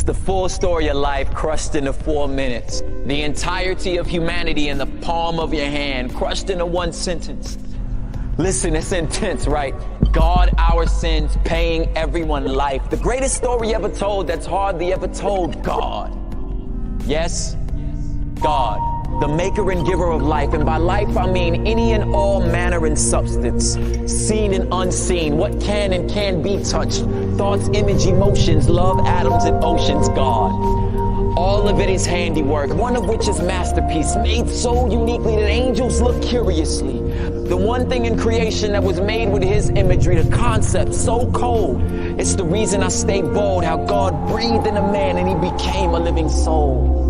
It's the full story of life crushed into 4 minutes. The entirety of humanity in the palm of your hand, crushed into one sentence. Listen, it's intense, right? God, our sins, paying everyone life. The greatest story ever told that's hardly ever told. God. Yes, God, the maker and giver of life. And by life, I mean any and all manner and substance, seen and unseen, what can and can't be touched, thoughts, image, emotions, love, atoms, and oceans. God. All of it is handiwork, one of which is masterpiece, made so uniquely that angels look curiously. The one thing in creation that was made with his imagery, the concept so cold. It's the reason I stay bold, how God breathed in a man and he became a living soul.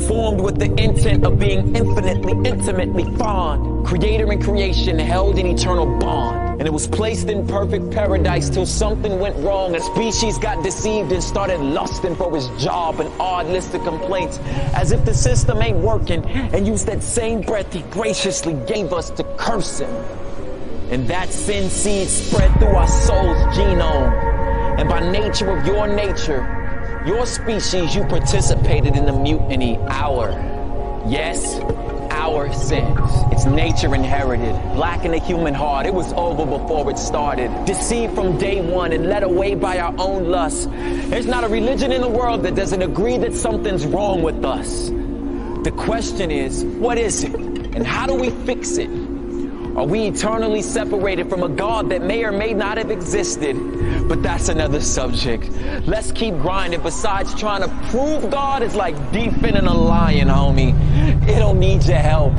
Formed with the intent of being infinitely, intimately fond. Creator and creation held in eternal bond. And it was placed in perfect paradise till something went wrong. A species got deceived and started lusting for his job. An odd list of complaints, as if the system ain't working. And used that same breath he graciously gave us to curse him. And that sin seed spread through our soul's genome. And by nature of your nature, your species, you participated in the mutiny. Our sins. It's nature inherited. Black in the human heart. It was over before it started. Deceived from day one and led away by our own lust. There's not a religion in the world that doesn't agree that something's wrong with us. The question is, what is it? And how do we fix it? Are we eternally separated from a God that may or may not have existed? But that's another subject. Let's keep grinding. Besides, trying to prove God is like defending a lion, homie. It don't need your help.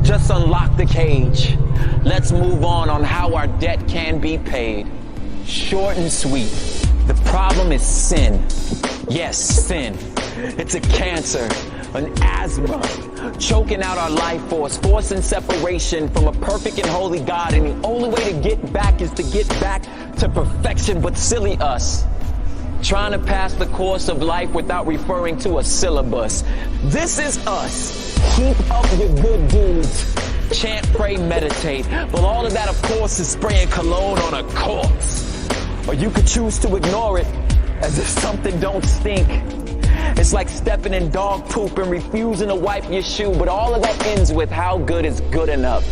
Just unlock the cage. Let's move on how our debt can be paid. Short and sweet. The problem is sin. Yes, sin. It's a cancer, an asthma, choking out our life force, forcing separation from a perfect and holy God. And the only way to get back is to get back to perfection, but silly us. Trying to pass the course of life without referring to a syllabus. This is us. Keep up your good deeds. Chant, pray, meditate. But all of that, of course, is spraying cologne on a corpse. Or you could choose to ignore it as if something don't stink. It's like stepping in dog poop and refusing to wipe your shoe, but all of that ends with how good is good enough.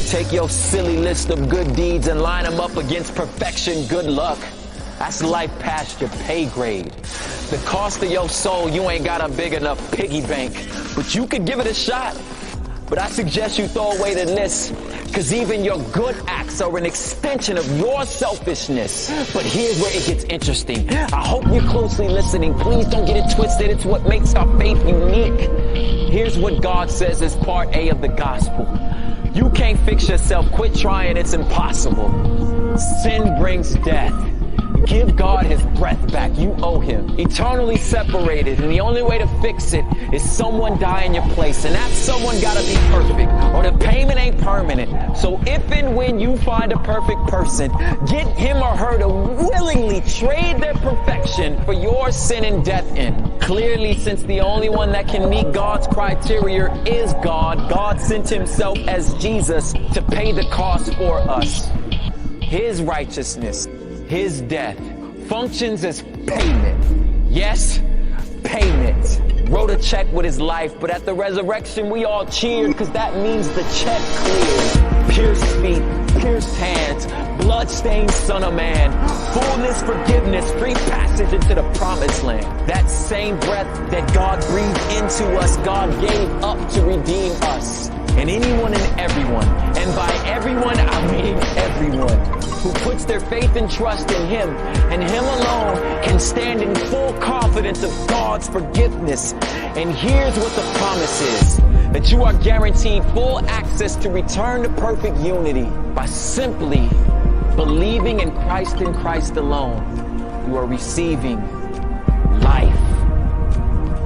Take your silly list of good deeds and line them up against perfection. Good luck. That's life past your pay grade. The cost of your soul, you ain't got a big enough piggy bank, but you could give it a shot. But I suggest you throw away the list, cause even your good acts are an extension of your selfishness. But here's where it gets interesting. I hope you're closely listening. Please don't get it twisted. It's what makes our faith unique. Here's what God says is part A of the gospel. You can't fix yourself. Quit trying. It's impossible. Sin brings death. Give God his breath back. You owe him. Eternally separated. And the only way to fix it is someone die in your place. And that someone gotta be perfect, or the payment ain't permanent. So if and when you find a perfect person, get him or her to willingly trade their perfection for your sin and death in. Clearly, since the only one that can meet God's criteria is God, God sent himself as Jesus to pay the cost for us. His righteousness, his death, functions as payment. Yes, payment. Wrote a check with his life, but at the resurrection we all cheered, cause that means the check cleared. Pierced feet, pierced hands, blood-stained son of man, fullness, forgiveness, free passage into the promised land. That same breath that God breathed into us, God gave up to redeem us. And anyone and everyone, and by everyone I mean everyone, who puts their faith and trust in him and him alone can stand in full confidence of God's forgiveness. And here's what the promise is, that you are guaranteed full access to return to perfect unity by simply believing in Christ alone. You are receiving life.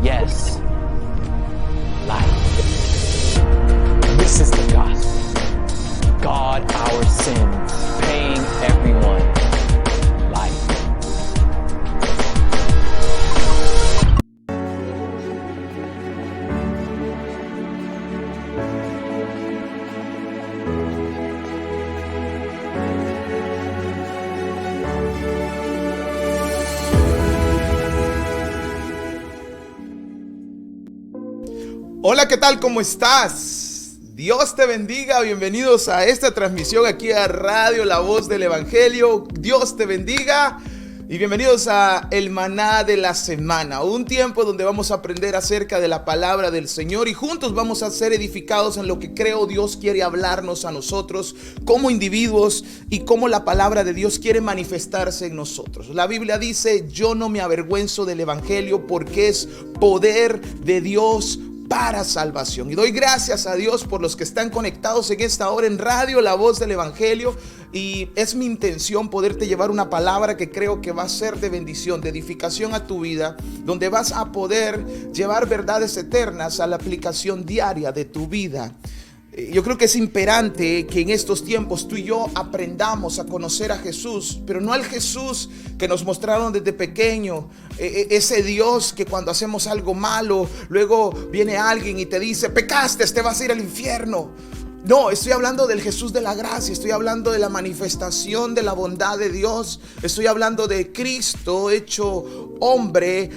Yes, life. This is the gospel. God, our sins, paying everyone life. Hola, ¿qué tal? ¿Cómo estás? Dios te bendiga, bienvenidos a esta transmisión aquí a Radio La Voz del Evangelio. Dios te bendiga y bienvenidos a el maná de la semana, un tiempo donde vamos a aprender acerca de la palabra del Señor y juntos vamos a ser edificados en lo que creo Dios quiere hablarnos a nosotros como individuos y cómo la palabra de Dios quiere manifestarse en nosotros. La Biblia dice: yo no me avergüenzo del Evangelio porque es poder de Dios para salvación. Y doy gracias a Dios por los que están conectados en esta hora en Radio La Voz del Evangelio. Y es mi intención poderte llevar una palabra que creo que va a ser de bendición, de edificación a tu vida, donde vas a poder llevar verdades eternas a la aplicación diaria de tu vida. Yo creo que es imperante que en estos tiempos tú y yo aprendamos a conocer a Jesús, pero no al Jesús que nos mostraron desde pequeño, ese Dios que cuando hacemos algo malo, luego viene alguien y te dice: pecaste, te vas a ir al infierno. No, estoy hablando del Jesús de la gracia, estoy hablando de la manifestación de la bondad de Dios, estoy hablando de Cristo hecho hombre.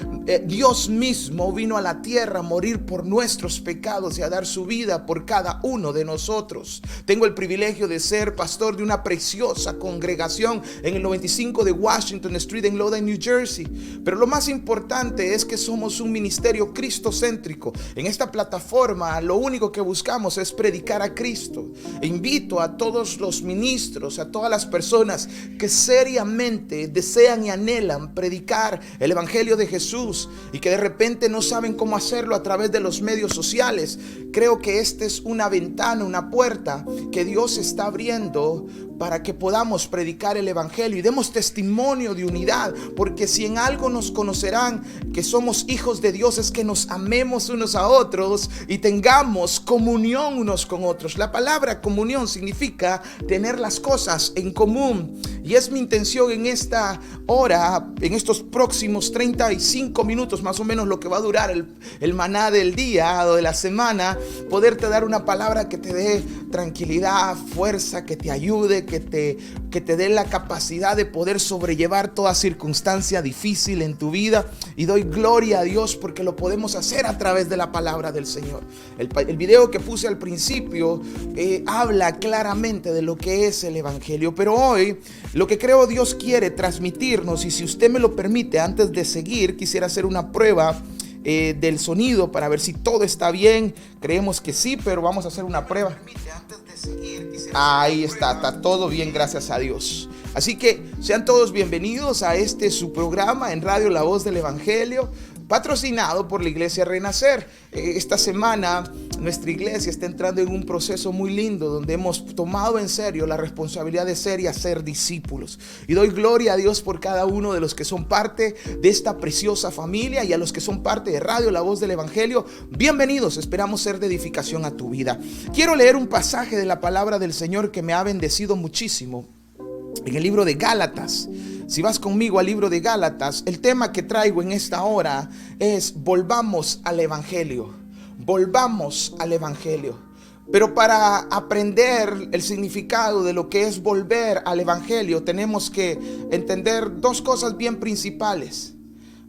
Dios mismo vino a la tierra a morir por nuestros pecados y a dar su vida por cada uno de nosotros. Tengo el privilegio de ser pastor de una preciosa congregación en el 95 de Washington Street en Lodi, New Jersey. Pero lo más importante es que somos un ministerio cristocéntrico. En esta plataforma lo único que buscamos es predicar a Cristo. E invito a todos los ministros, a todas las personas que seriamente desean y anhelan predicar el Evangelio de Jesús y que de repente no saben cómo hacerlo a través de los medios sociales. Creo que esta es una ventana, una puerta que Dios está abriendo para que podamos predicar el Evangelio y demos testimonio de unidad, porque si en algo nos conocerán que somos hijos de Dios es que nos amemos unos a otros y tengamos comunión unos con otros. La palabra comunión significa tener las cosas en común, y es mi intención en esta hora, en estos próximos 35 minutos más o menos, lo que va a durar el maná del día o de la semana, poderte dar una palabra que te dé tranquilidad, fuerza, que te ayude, que te dé la capacidad de poder sobrellevar toda circunstancia difícil en tu vida. Y doy gloria a Dios porque lo podemos hacer a través de la palabra del Señor. El video que puse al principio habla claramente de lo que es el Evangelio, pero hoy lo que creo Dios quiere transmitirnos, y si usted me lo permite, antes de seguir quisiera hacer una prueba del sonido para ver si todo está bien. Creemos que sí, pero vamos a hacer una prueba. Ahí está todo bien, gracias a Dios. Así que sean todos bienvenidos a su programa en Radio La Voz del Evangelio, patrocinado por la Iglesia Renacer. Esta semana nuestra iglesia está entrando en un proceso muy lindo donde hemos tomado en serio la responsabilidad de ser y hacer discípulos. Y doy gloria a Dios por cada uno de los que son parte de esta preciosa familia, y a los que son parte de Radio La Voz del Evangelio, bienvenidos. Esperamos ser de edificación a tu vida. Quiero leer un pasaje de la palabra del Señor que me ha bendecido muchísimo en el libro de Gálatas. Si vas conmigo al libro de Gálatas, el tema que traigo en esta hora es: volvamos al Evangelio. Volvamos al Evangelio. Pero para aprender el significado de lo que es volver al Evangelio, tenemos que entender dos cosas bien principales.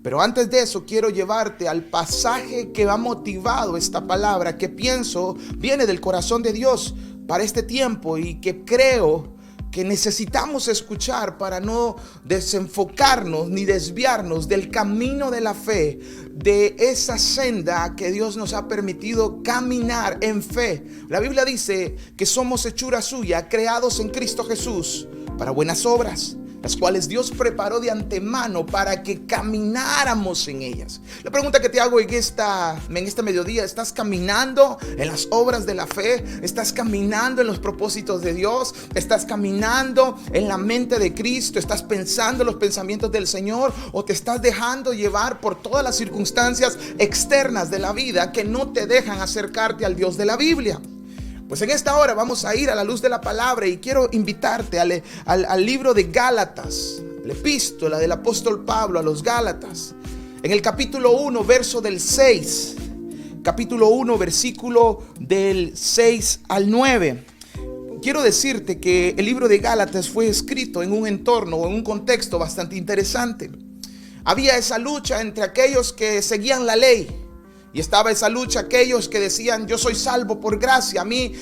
Pero antes de eso, quiero llevarte al pasaje que ha motivado esta palabra, que pienso viene del corazón de Dios para este tiempo y que creo que necesitamos escuchar para no desenfocarnos ni desviarnos del camino de la fe, de esa senda que Dios nos ha permitido caminar en fe. La Biblia dice que somos hechura suya, creados en Cristo Jesús para buenas obras, las cuales Dios preparó de antemano para que camináramos en ellas. La pregunta que te hago en este mediodía: ¿estás caminando en las obras de la fe? ¿Estás caminando en los propósitos de Dios? ¿Estás caminando en la mente de Cristo? ¿Estás pensando en los pensamientos del Señor? ¿O te estás dejando llevar por todas las circunstancias externas de la vida que no te dejan acercarte al Dios de la Biblia? Pues en esta hora vamos a ir a la luz de la palabra, y quiero invitarte al libro de Gálatas, la epístola del apóstol Pablo a los Gálatas, en el capítulo 1, verso del 6, capítulo 1, versículo del 6 al 9. Quiero decirte que el libro de Gálatas fue escrito en un entorno, en un contexto bastante interesante. Había esa lucha entre aquellos que seguían la ley Y estaba esa lucha, aquellos que decían: yo soy salvo por gracia, a mí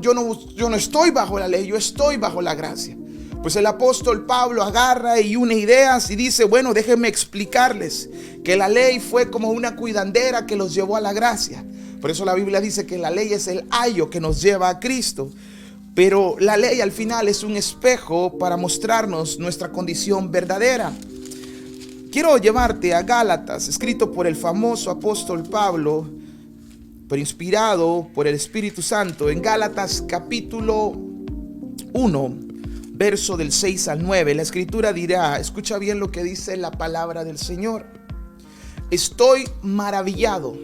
yo no estoy bajo la ley, yo estoy bajo la gracia. Pues el apóstol Pablo agarra y une ideas y dice: bueno, déjenme explicarles que la ley fue como una cuidandera que los llevó a la gracia. Por eso la Biblia dice que la ley es el ayo que nos lleva a Cristo. Pero la ley al final es un espejo para mostrarnos nuestra condición verdadera. Quiero llevarte a Gálatas, escrito por el famoso apóstol Pablo, pero inspirado por el Espíritu Santo. En Gálatas capítulo 1, verso del 6 al 9, la escritura dirá, escucha bien lo que dice la palabra del Señor: estoy maravillado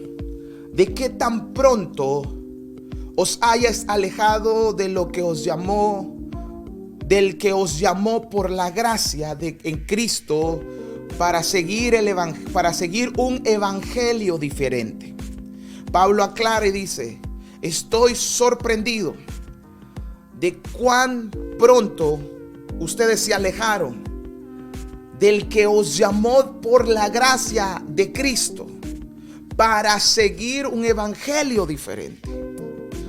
de que tan pronto os hayáis alejado de lo que os llamó, del que os llamó por la gracia en Cristo, para seguir un evangelio diferente. Pablo aclara y dice: estoy sorprendido de cuán pronto ustedes se alejaron del que os llamó por la gracia de Cristo para seguir un evangelio diferente.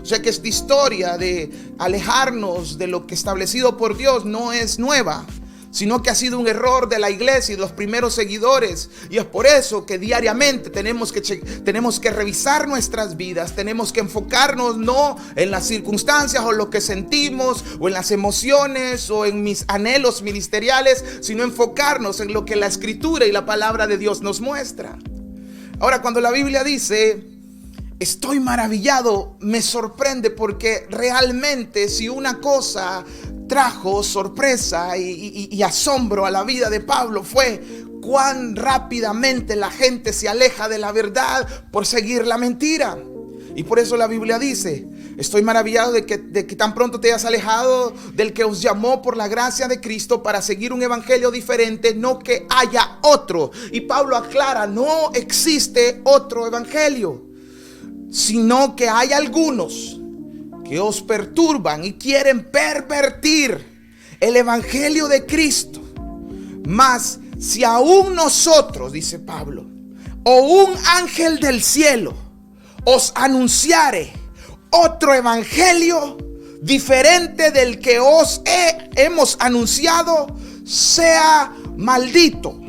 O sea que esta historia de alejarnos de lo que establecido por Dios no es nueva, sino que ha sido un error de la iglesia y de los primeros seguidores. Y es por eso que diariamente tenemos que revisar nuestras vidas. Tenemos que enfocarnos no en las circunstancias o lo que sentimos o en las emociones o en mis anhelos ministeriales, sino enfocarnos en lo que la Escritura y la palabra de Dios nos muestra. Ahora, cuando la Biblia dice estoy maravillado, me sorprende, porque realmente si una cosa trajo sorpresa y asombro a la vida de Pablo fue cuán rápidamente la gente se aleja de la verdad por seguir la mentira. Y por eso la Biblia dice: estoy maravillado de que tan pronto te hayas alejado del que os llamó por la gracia de Cristo para seguir un evangelio diferente, no que haya otro. Y Pablo aclara: no existe otro evangelio, sino que hay algunos que os perturban y quieren pervertir el evangelio de Cristo. Mas si aún nosotros, dice Pablo, o un ángel del cielo os anunciare otro evangelio diferente del que os hemos anunciado, sea maldito.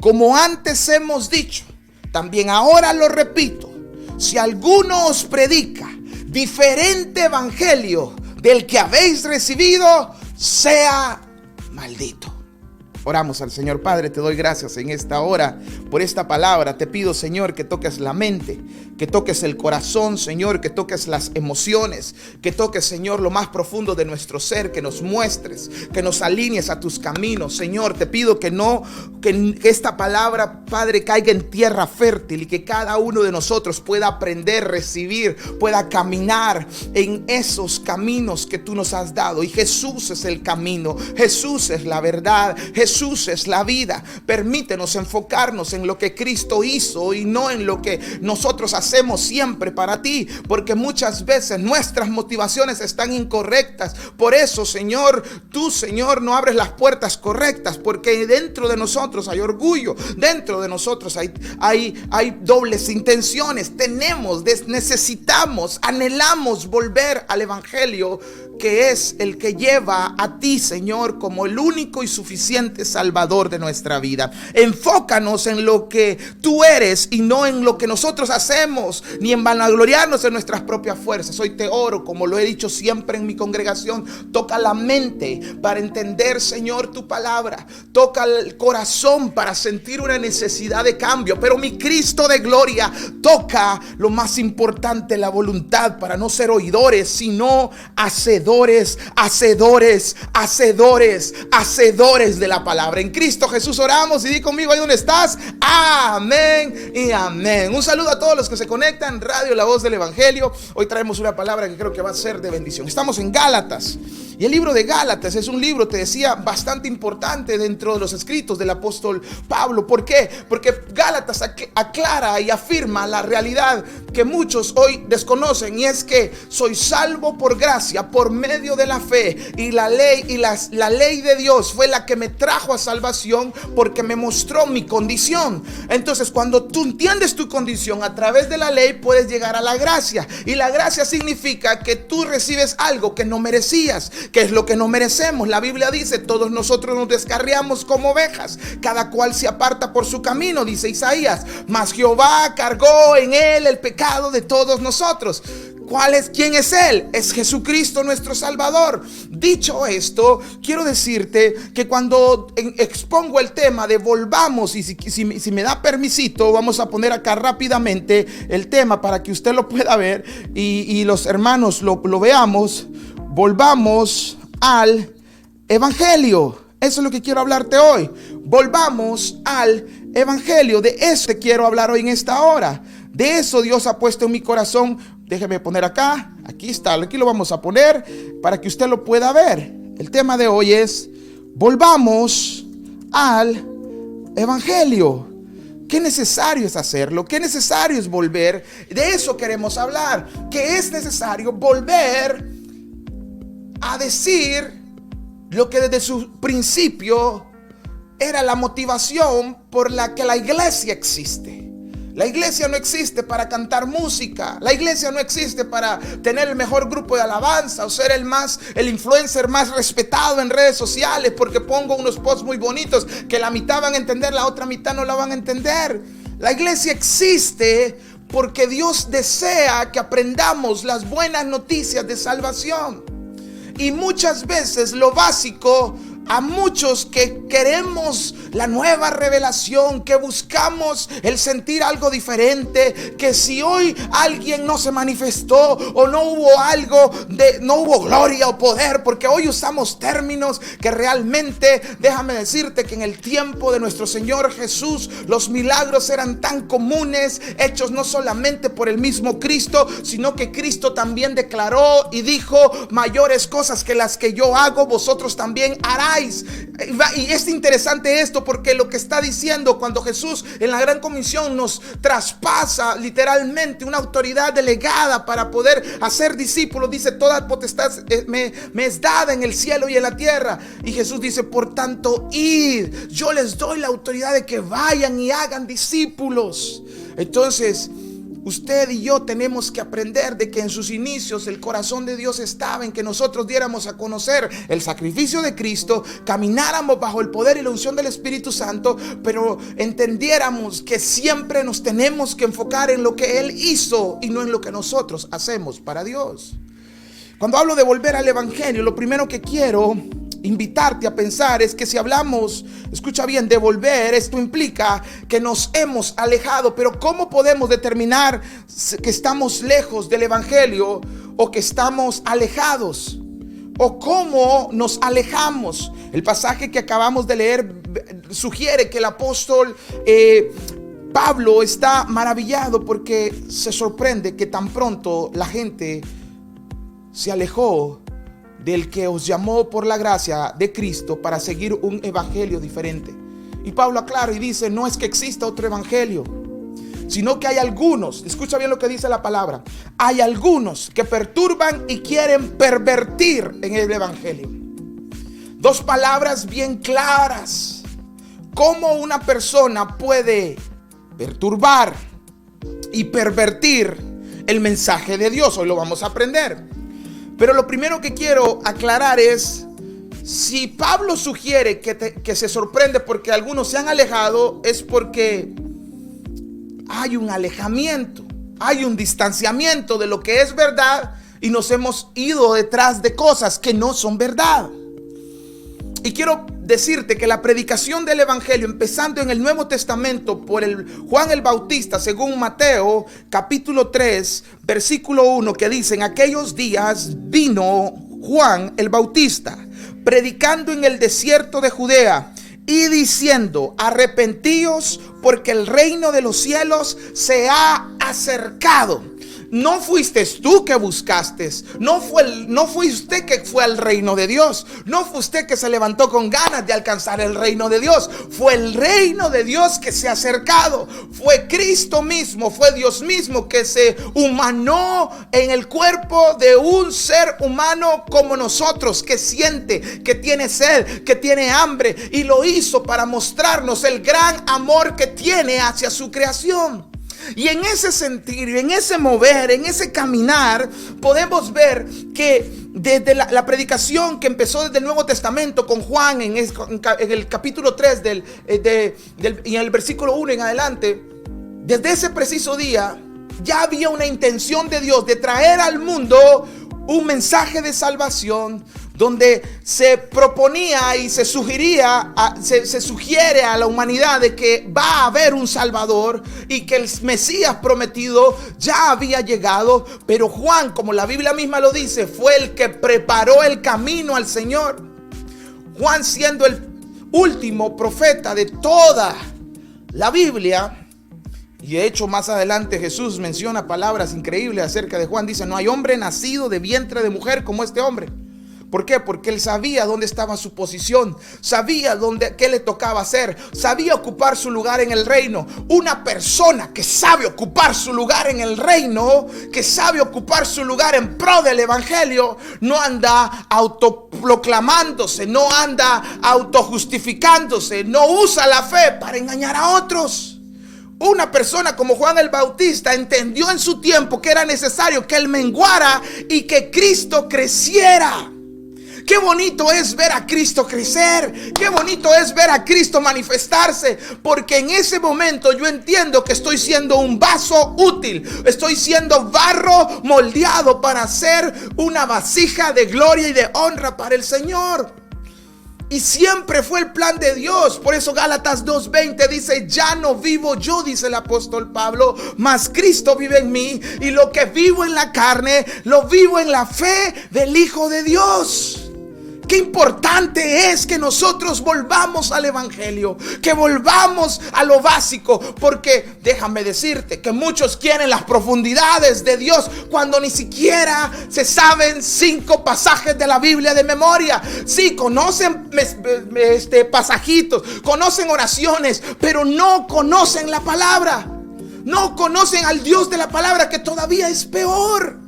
Como antes hemos dicho, también ahora lo repito: si alguno os predica diferente evangelio del que habéis recibido, sea maldito. Oramos al Señor. Padre, te doy gracias en esta hora por esta palabra. Te pido, Señor, que toques la mente, que toques el corazón, Señor, que toques las emociones, que toques, Señor, lo más profundo de nuestro ser, que nos muestres, que nos alinees a tus caminos. Señor, te pido que esta palabra, Padre, caiga en tierra fértil y que cada uno de nosotros pueda aprender, recibir, pueda caminar en esos caminos que tú nos has dado. Y Jesús es el camino, Jesús es la verdad, Jesús es la vida. Permítenos enfocarnos en lo que Cristo hizo y no en lo que nosotros hacemos siempre para ti, porque muchas veces nuestras motivaciones están incorrectas. Por eso, Señor, tú, Señor, no abres las puertas correctas, porque dentro de nosotros hay orgullo, dentro de nosotros hay dobles intenciones. Necesitamos, anhelamos volver al evangelio, que es el que lleva a ti, Señor, como el único y suficiente Salvador de nuestra vida. Enfócanos en lo que tú eres y no en lo que nosotros hacemos, ni en vanagloriarnos en nuestras propias fuerzas. Hoy te oro, como lo he dicho siempre en mi congregación: toca la mente para entender, Señor, tu palabra. Toca el corazón para sentir una necesidad de cambio. Pero mi Cristo de gloria, toca lo más importante, la voluntad, para no ser oidores, sino hacedores de la palabra. En Cristo Jesús oramos, y di conmigo ahí donde estás: amén y amén. Un saludo a todos los que se conectan, Radio La Voz del Evangelio. Hoy traemos una palabra que creo que va a ser de bendición. Estamos en Gálatas Y el libro de Gálatas es un libro, te decía, bastante importante dentro de los escritos del apóstol Pablo. ¿Por qué? Porque Gálatas aclara y afirma la realidad que muchos hoy desconocen, y es que soy salvo por gracia, por medio de la fe, y la ley la ley de Dios fue la que me trajo a salvación, porque me mostró mi condición. Entonces, cuando tú entiendes tu condición a través de la ley, puedes llegar a la gracia, y la gracia significa que tú recibes algo que no merecías. ¿Qué es lo que no merecemos? La Biblia dice: todos nosotros nos descarriamos como ovejas, cada cual se aparta por su camino, dice Isaías, mas Jehová cargó en él el pecado de todos nosotros. ¿Quién es Él? Es Jesucristo nuestro Salvador. Dicho esto, quiero decirte que cuando expongo el tema de volvamos, y si me da permisito, vamos a poner acá rápidamente el tema para que usted lo pueda ver y los hermanos lo veamos. Volvamos al Evangelio. Eso es lo que quiero hablarte hoy. Volvamos al Evangelio. De eso te quiero hablar hoy en esta hora. De eso Dios ha puesto en mi corazón. Déjeme poner acá. Aquí está. Aquí lo vamos a poner para que usted lo pueda ver. El tema de hoy es: volvamos al Evangelio. Qué necesario es hacerlo. Qué necesario es volver. De eso queremos hablar. Que es necesario volver a decir lo que desde su principio era la motivación por la que la iglesia existe. La iglesia no existe para cantar música. La iglesia no existe para tener el mejor grupo de alabanza o ser el influencer más respetado en redes sociales porque pongo unos posts muy bonitos que la mitad van a entender, la otra mitad no la van a entender. La iglesia existe porque Dios desea que aprendamos las buenas noticias de salvación. Y muchas veces lo básico, a muchos que queremos la nueva revelación, que buscamos el sentir algo diferente, que si hoy alguien no se manifestó o no hubo gloria o poder, porque hoy usamos términos que realmente, déjame decirte que en el tiempo de nuestro Señor Jesús los milagros eran tan comunes, hechos no solamente por el mismo Cristo, sino que Cristo también declaró y dijo: mayores cosas que las que yo hago, vosotros también haráis. Y es interesante esto porque lo que está diciendo cuando Jesús en la gran comisión nos traspasa literalmente una autoridad delegada para poder hacer discípulos, dice: toda potestad me es dada en el cielo y en la tierra. Y Jesús dice: por tanto, id, yo les doy la autoridad de que vayan y hagan discípulos. Entonces, usted y yo tenemos que aprender de que en sus inicios el corazón de Dios estaba en que nosotros diéramos a conocer el sacrificio de Cristo, camináramos bajo el poder y la unción del Espíritu Santo, pero entendiéramos que siempre nos tenemos que enfocar en lo que Él hizo y no en lo que nosotros hacemos para Dios. Cuando hablo de volver al Evangelio, lo primero que quiero invitarte a pensar es que si hablamos, escucha bien, de volver, esto implica que nos hemos alejado. Pero ¿cómo podemos determinar que estamos lejos del Evangelio o que estamos alejados? ¿O cómo nos alejamos? El pasaje que acabamos de leer sugiere que el apóstol Pablo está maravillado porque se sorprende que tan pronto la gente se alejó del que os llamó por la gracia de Cristo para seguir un evangelio diferente. Y Pablo aclara y dice: no es que exista otro evangelio, sino que hay algunos, escucha bien lo que dice la palabra, hay algunos que perturban y quieren pervertir en el evangelio. Dos palabras bien claras. ¿Cómo una persona puede perturbar y pervertir el mensaje de Dios? Hoy lo vamos a aprender. Pero lo primero que quiero aclarar es: si Pablo sugiere que se sorprende porque algunos se han alejado, es porque hay un alejamiento, hay un distanciamiento de lo que es verdad y nos hemos ido detrás de cosas que no son verdad. Y quiero decirte que la predicación del evangelio, empezando en el Nuevo Testamento por Juan el Bautista, según Mateo capítulo 3 versículo 1, que dice: en aquellos días vino Juan el Bautista predicando en el desierto de Judea y diciendo: arrepentíos porque el reino de los cielos se ha acercado. no fuiste tú que buscaste, no fue usted que fue al reino de Dios, no fue usted que se levantó con ganas de alcanzar el reino de Dios, fue el reino de Dios que se ha acercado, fue Cristo mismo, fue Dios mismo que se humanó en el cuerpo de un ser humano como nosotros, que siente, que tiene sed, que tiene hambre, y lo hizo para mostrarnos el gran amor que tiene hacia su creación. Y en ese sentir, en ese mover, en ese caminar, podemos ver que desde la predicación que empezó desde el Nuevo Testamento con Juan en el capítulo 3 y en el versículo 1 en adelante, desde ese preciso día ya había una intención de Dios de traer al mundo un mensaje de salvación, donde se proponía y se sugiere a la humanidad de que va a haber un Salvador y que el Mesías prometido ya había llegado. Pero Juan, como la Biblia misma lo dice, fue el que preparó el camino al Señor. Juan, siendo el último profeta de toda la Biblia, y de hecho más adelante Jesús menciona palabras increíbles acerca de Juan. Dice: no hay hombre nacido de vientre de mujer como este hombre. ¿Por qué? Porque él sabía dónde estaba su posición, sabía qué le tocaba hacer, sabía ocupar su lugar en el reino. Una persona que sabe ocupar su lugar en el reino, que sabe ocupar su lugar en pro del evangelio, no anda autoproclamándose, no anda autojustificándose, no usa la fe para engañar a otros. Una persona como Juan el Bautista entendió en su tiempo que era necesario que él menguara y que Cristo creciera. Qué bonito es ver a Cristo crecer, qué bonito es ver a Cristo manifestarse, porque en ese momento yo entiendo que estoy siendo un vaso útil, estoy siendo barro moldeado para ser una vasija de gloria y de honra para el Señor. Y siempre fue el plan de Dios. Por eso Gálatas 2:20 dice: ya no vivo yo, dice el apóstol Pablo, mas Cristo vive en mí, y lo que vivo en la carne, lo vivo en la fe del Hijo de Dios. Qué importante es que nosotros volvamos al evangelio, que volvamos a lo básico, porque déjame decirte que muchos quieren las profundidades de Dios cuando ni siquiera se saben 5 pasajes de la Biblia de memoria. Sí, conocen pasajitos, conocen oraciones, pero no conocen la palabra, no conocen al Dios de la palabra, que todavía es peor.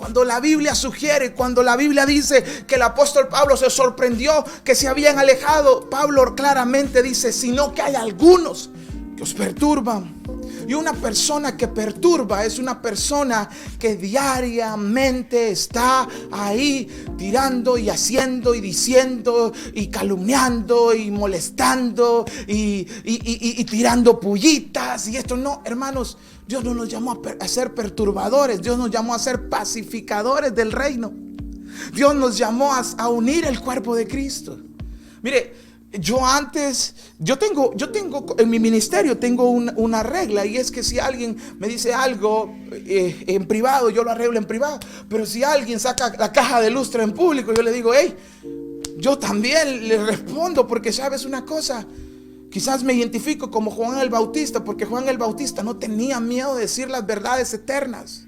Cuando la Biblia sugiere, cuando la Biblia dice que el apóstol Pablo se sorprendió que se habían alejado, Pablo claramente dice: sino que hay algunos que os perturban. Y una persona que perturba es una persona que diariamente está ahí tirando y haciendo y diciendo y calumniando y molestando y tirando pullitas. Y esto no, hermanos, Dios no nos llamó a ser perturbadores. Dios nos llamó a ser pacificadores del reino. Dios nos llamó a unir el cuerpo de Cristo. Mire, yo tengo en mi ministerio tengo una regla, y es que si alguien me dice algo en privado, yo lo arreglo en privado. Pero si alguien saca la caja de lustre en público, yo le digo: hey, yo también le respondo, porque sabes una cosa, quizás me identifico como Juan el Bautista, porque Juan el Bautista no tenía miedo de decir las verdades eternas.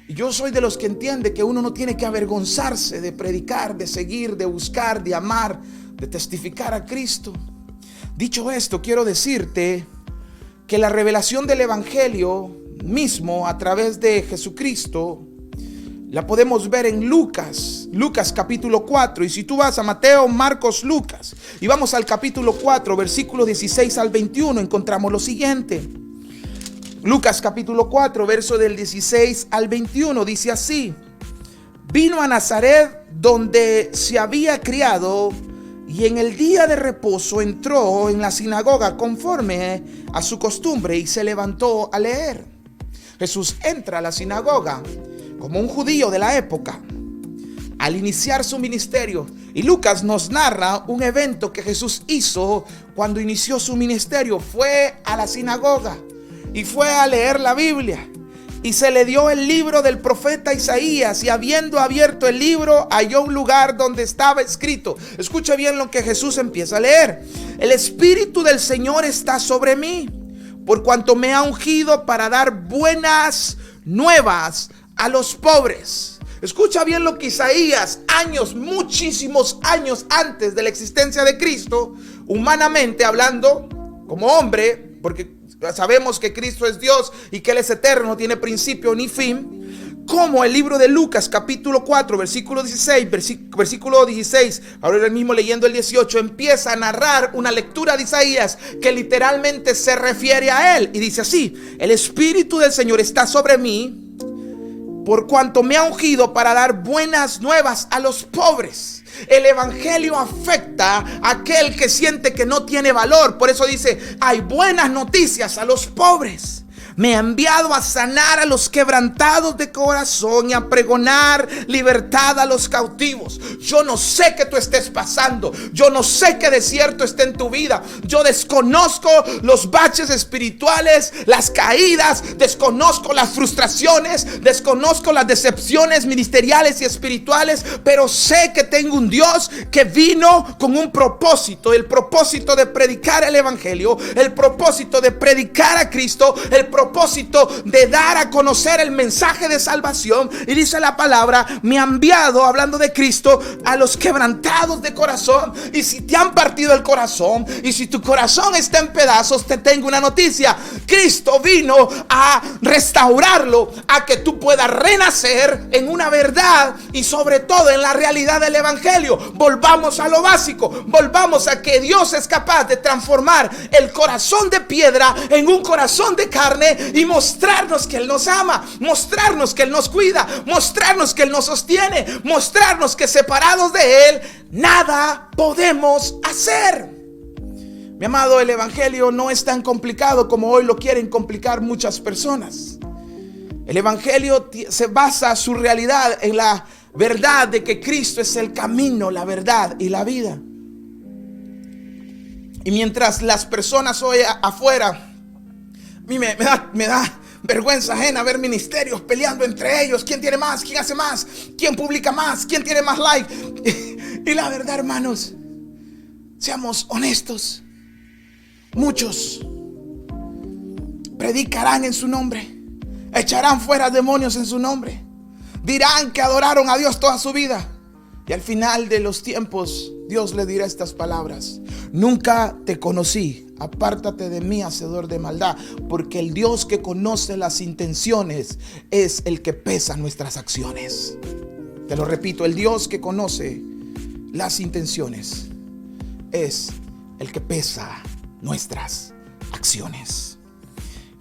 Y yo soy de los que entiende que uno no tiene que avergonzarse de predicar, de seguir, de buscar, de amar, de testificar a Cristo. Dicho esto, quiero decirte que la revelación del evangelio mismo a través de Jesucristo la podemos ver en Lucas capítulo 4. Y si tú vas a Mateo, Marcos, Lucas, y vamos al capítulo 4, versículos 16 al 21, encontramos lo siguiente. Lucas capítulo 4, verso del 16 al 21, dice así: vino a Nazaret, donde se había criado, y en el día de reposo entró en la sinagoga conforme a su costumbre y se levantó a leer. Jesús entra a la sinagoga como un judío de la época al iniciar su ministerio. Y Lucas nos narra un evento que Jesús hizo cuando inició su ministerio. Fue a la sinagoga y fue a leer la Biblia. Y se le dio el libro del profeta Isaías, y habiendo abierto el libro, halló un lugar donde estaba escrito. Escucha bien lo que Jesús empieza a leer: el Espíritu del Señor está sobre mí, por cuanto me ha ungido para dar buenas nuevas a los pobres. Escucha bien lo que Isaías, muchísimos años antes de la existencia de Cristo, humanamente hablando, como hombre, porque sabemos que Cristo es Dios y que Él es eterno, no tiene principio ni fin. Como el libro de Lucas capítulo 4 versículo 16, ahora el mismo leyendo el 18, empieza a narrar una lectura de Isaías que literalmente se refiere a él, y dice así: el Espíritu del Señor está sobre mí, por cuanto me ha ungido para dar buenas nuevas a los pobres. El evangelio afecta a aquel que siente que no tiene valor. Por eso dice: hay buenas noticias a los pobres. Me ha enviado a sanar a los quebrantados de corazón y a pregonar libertad a los cautivos. Yo no sé qué tú estés pasando. Yo no sé qué desierto está en tu vida. Yo desconozco los baches espirituales, las caídas, desconozco las frustraciones, desconozco las decepciones ministeriales y espirituales, pero sé que tengo un Dios que vino con un propósito, el propósito de predicar el evangelio, el propósito de predicar a Cristo, el propósito de dar a conocer el mensaje de salvación. Y dice la palabra: me ha enviado, hablando de Cristo, a los quebrantados de corazón. Y si te han partido el corazón, y si tu corazón está en pedazos, te tengo una noticia: Cristo vino a restaurarlo, a que tú puedas renacer en una verdad y sobre todo en la realidad del evangelio. Volvamos a lo básico, volvamos a que Dios es capaz de transformar el corazón de piedra en un corazón de carne y mostrarnos que Él nos ama, mostrarnos que Él nos cuida, mostrarnos que Él nos sostiene, mostrarnos que separados de Él nada podemos hacer. Mi amado, el evangelio no es tan complicado como hoy lo quieren complicar muchas personas. El evangelio se basa su realidad en la verdad de que Cristo es el camino, la verdad y la vida. Y mientras las personas hoy afuera, a mí me da vergüenza ajena ver ministerios peleando entre ellos: quién tiene más, quién hace más, quién publica más, quién tiene más like. Y la verdad, hermanos, seamos honestos, muchos predicarán en su nombre, echarán fuera demonios en su nombre, dirán que adoraron a Dios toda su vida, y al final de los tiempos Dios le dirá estas palabras: nunca te conocí, apártate de mí, hacedor de maldad. Porque el Dios que conoce las intenciones es el que pesa nuestras acciones. Te lo repito: el Dios que conoce las intenciones es el que pesa nuestras acciones.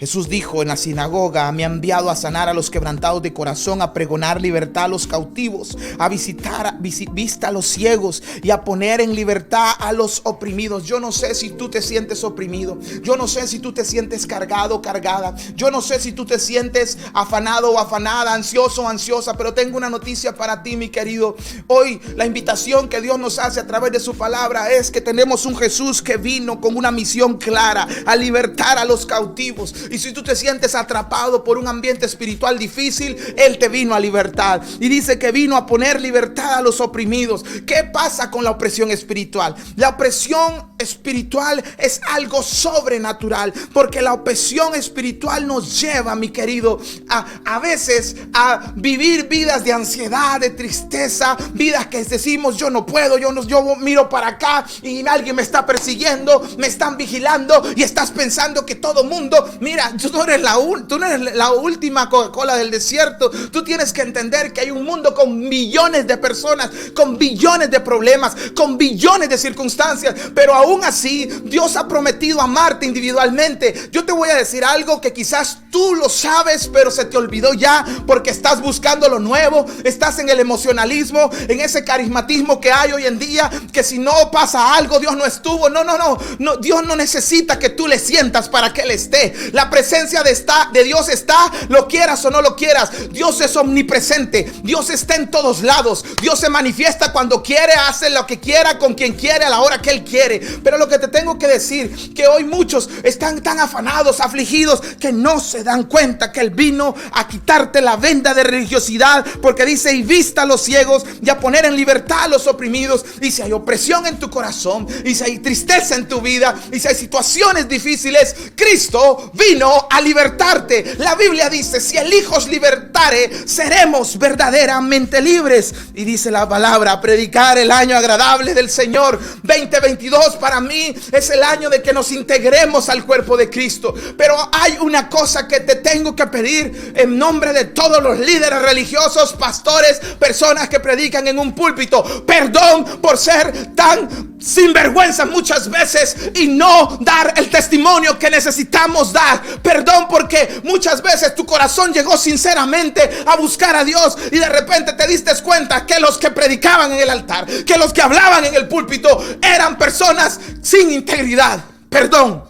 Jesús dijo en la sinagoga: me ha enviado a sanar a los quebrantados de corazón, a pregonar libertad a los cautivos, a visitar vista a los ciegos y a poner en libertad a los oprimidos. Yo no sé si tú te sientes oprimido, yo no sé si tú te sientes cargado o cargada, yo no sé si tú te sientes afanado o afanada, ansioso o ansiosa, pero tengo una noticia para ti, mi querido. Hoy la invitación que Dios nos hace a través de su palabra es que tenemos un Jesús que vino con una misión clara: a libertar a los cautivos. Y si tú te sientes atrapado por un ambiente espiritual difícil, Él te vino a libertar. Y dice que vino a poner libertad a los oprimidos. ¿Qué pasa con la opresión espiritual? La opresión espiritual es algo sobrenatural, porque la opresión espiritual nos lleva, mi querido, a veces a vivir vidas de ansiedad, de tristeza, vidas que decimos: yo no puedo, yo miro para acá y alguien me está persiguiendo, me están vigilando, y estás pensando que todo mundo, mira, tú no eres la última Coca-Cola del desierto. Tú tienes que entender que hay un mundo con millones de personas, con billones de problemas, con billones de circunstancias, pero aún así Dios ha prometido amarte individualmente. Yo te voy a decir algo que quizás tú lo sabes, pero se te olvidó ya, porque estás buscando lo nuevo, estás en el emocionalismo, en ese carismatismo que hay hoy en día, que si no pasa algo, Dios no estuvo. No, Dios no necesita que tú le sientas para que Él esté. La presencia de Dios está, lo quieras o no lo quieras. Dios es omnipresente, Dios está en todos lados, Dios se manifiesta cuando quiere, hace lo que quiera, con quien quiere, a la hora que Él quiere. Pero lo que te tengo que decir, que hoy muchos están tan afanados, afligidos, que no se dan cuenta que Él vino a quitarte la venda de religiosidad, porque dice: y vista a los ciegos y a poner en libertad a los oprimidos. Y si hay opresión en tu corazón, y si hay tristeza en tu vida, y si hay situaciones difíciles, Cristo vino a libertarte. La Biblia dice: si el Hijo os libertare, seremos verdaderamente libres. Y dice la palabra: predicar el año agradable del Señor. 2022 para mí es el año de que nos integremos al cuerpo de Cristo. Pero hay una cosa que te tengo que pedir en nombre de todos los líderes religiosos, pastores, personas que predican en un púlpito: perdón por ser tan sinvergüenza muchas veces y no dar el testimonio que necesitamos dar. Perdón porque muchas veces tu corazón llegó sinceramente a buscar a Dios y de repente te diste cuenta que los que predicaban en el altar, que los que hablaban en el púlpito eran personas sin integridad. Perdón,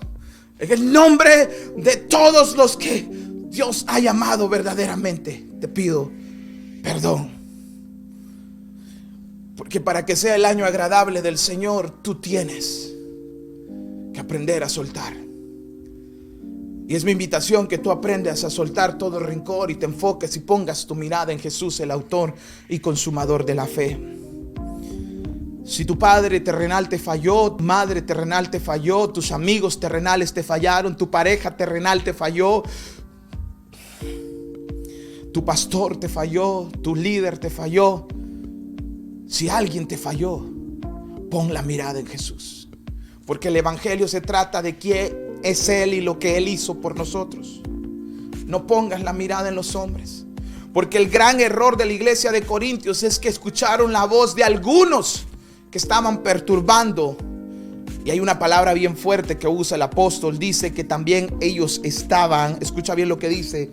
en el nombre de todos los que Dios ha llamado verdaderamente, te pido perdón. Porque para que sea el año agradable del Señor, tú tienes que aprender a soltar. Y es mi invitación que tú aprendas a soltar todo rencor y te enfoques y pongas tu mirada en Jesús, el autor y consumador de la fe. Si tu padre terrenal te falló, tu madre terrenal te falló, tus amigos terrenales te fallaron, tu pareja terrenal te falló, tu pastor te falló, tu líder te falló, si alguien te falló, pon la mirada en Jesús. Porque el evangelio se trata de quién es Él y lo que Él hizo por nosotros. No pongas la mirada en los hombres. Porque el gran error de la iglesia de Corintios es que escucharon la voz de algunos que estaban perturbando. Y hay una palabra bien fuerte que usa el apóstol. Dice que también ellos estaban, escucha bien lo que dice,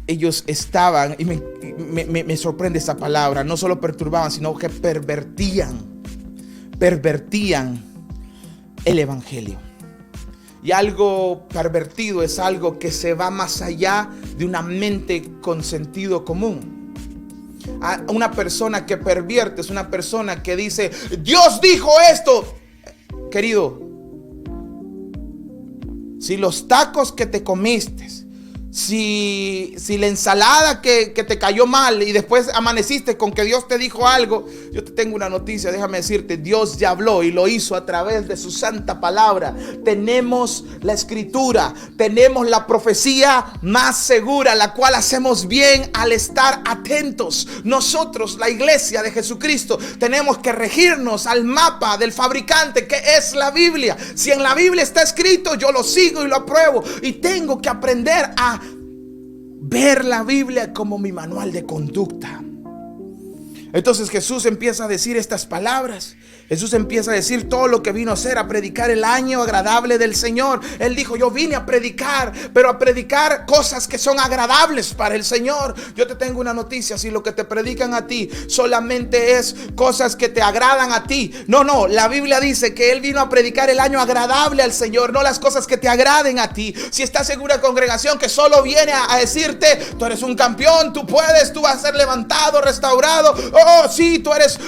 ellos estaban, y me sorprende esa palabra, no solo perturbaban, sino que pervertían el evangelio. Y algo pervertido es algo que se va más allá de una mente con sentido común. Una persona que pervierte es una persona que dice: Dios dijo esto. Querido, si los tacos que te comiste, si la ensalada que te cayó mal y después amaneciste con que Dios te dijo algo, yo te tengo una noticia, déjame decirte: Dios ya habló y lo hizo a través de su santa palabra. Tenemos la escritura, tenemos la profecía más segura, la cual hacemos bien al estar atentos. Nosotros, la iglesia de Jesucristo, tenemos que regirnos al mapa del fabricante, que es la Biblia. Si en la Biblia está escrito, yo lo sigo y lo apruebo, y tengo que aprender a ver la Biblia como mi manual de conducta. Entonces Jesús empieza a decir estas palabras. Jesús empieza a decir todo lo que vino a hacer, a predicar el año agradable del Señor. Él dijo: yo vine a predicar, pero a predicar cosas que son agradables para el Señor. Yo te tengo una noticia: si lo que te predican a ti solamente es cosas que te agradan a ti, no, la Biblia dice que Él vino a predicar el año agradable al Señor, no las cosas que te agraden a ti. Si estás en una congregación que solo viene a decirte: tú eres un campeón, tú puedes, tú vas a ser levantado, restaurado, oh sí, tú eres,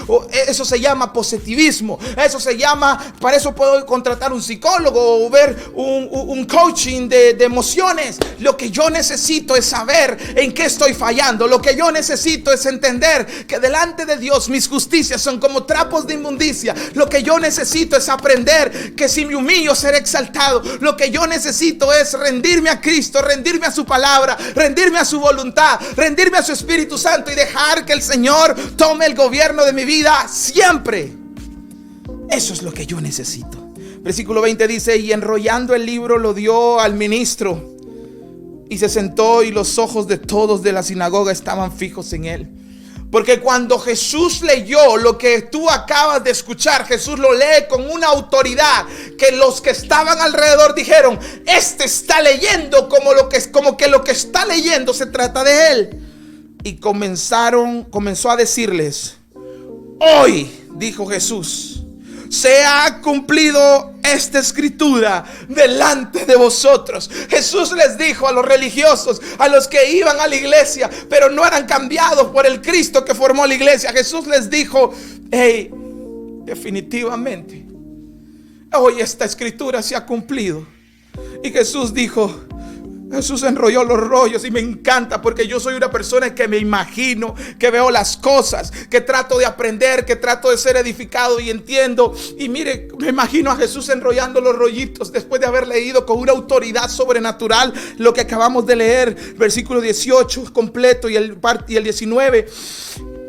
eso se llama positivismo. Eso se llama, para eso puedo contratar un psicólogo o ver un coaching de emociones. Lo que yo necesito es saber en qué estoy fallando. Lo que yo necesito es entender que delante de Dios mis justicias son como trapos de inmundicia. Lo que yo necesito es aprender que si me humillo seré exaltado. Lo que yo necesito es rendirme a Cristo, rendirme a su palabra, rendirme a su voluntad, rendirme a su Espíritu Santo y dejar que el Señor tome el gobierno de mi vida siempre. Eso es lo que yo necesito. Versículo 20 dice: y enrollando el libro lo dio al ministro y se sentó, y los ojos de todos de la sinagoga estaban fijos en él. Porque cuando Jesús leyó lo que tú acabas de escuchar, Jesús lo lee con una autoridad que los que estaban alrededor dijeron: este está leyendo como que lo que está leyendo se trata de él. Y comenzó a decirles: hoy, dijo Jesús, se ha cumplido esta escritura delante de vosotros. Jesús les dijo a los religiosos, a los que iban a la iglesia, pero no eran cambiados por el Cristo que formó la iglesia. Jesús les dijo: hey, definitivamente hoy esta escritura se ha cumplido. Y Jesús dijo, Jesús enrolló los rollos, y me encanta porque yo soy una persona que me imagino, que veo las cosas, que trato de aprender, que trato de ser edificado y entiendo. Y mire, me imagino a Jesús enrollando los rollitos después de haber leído con una autoridad sobrenatural lo que acabamos de leer, versículo 18 completo y el 19.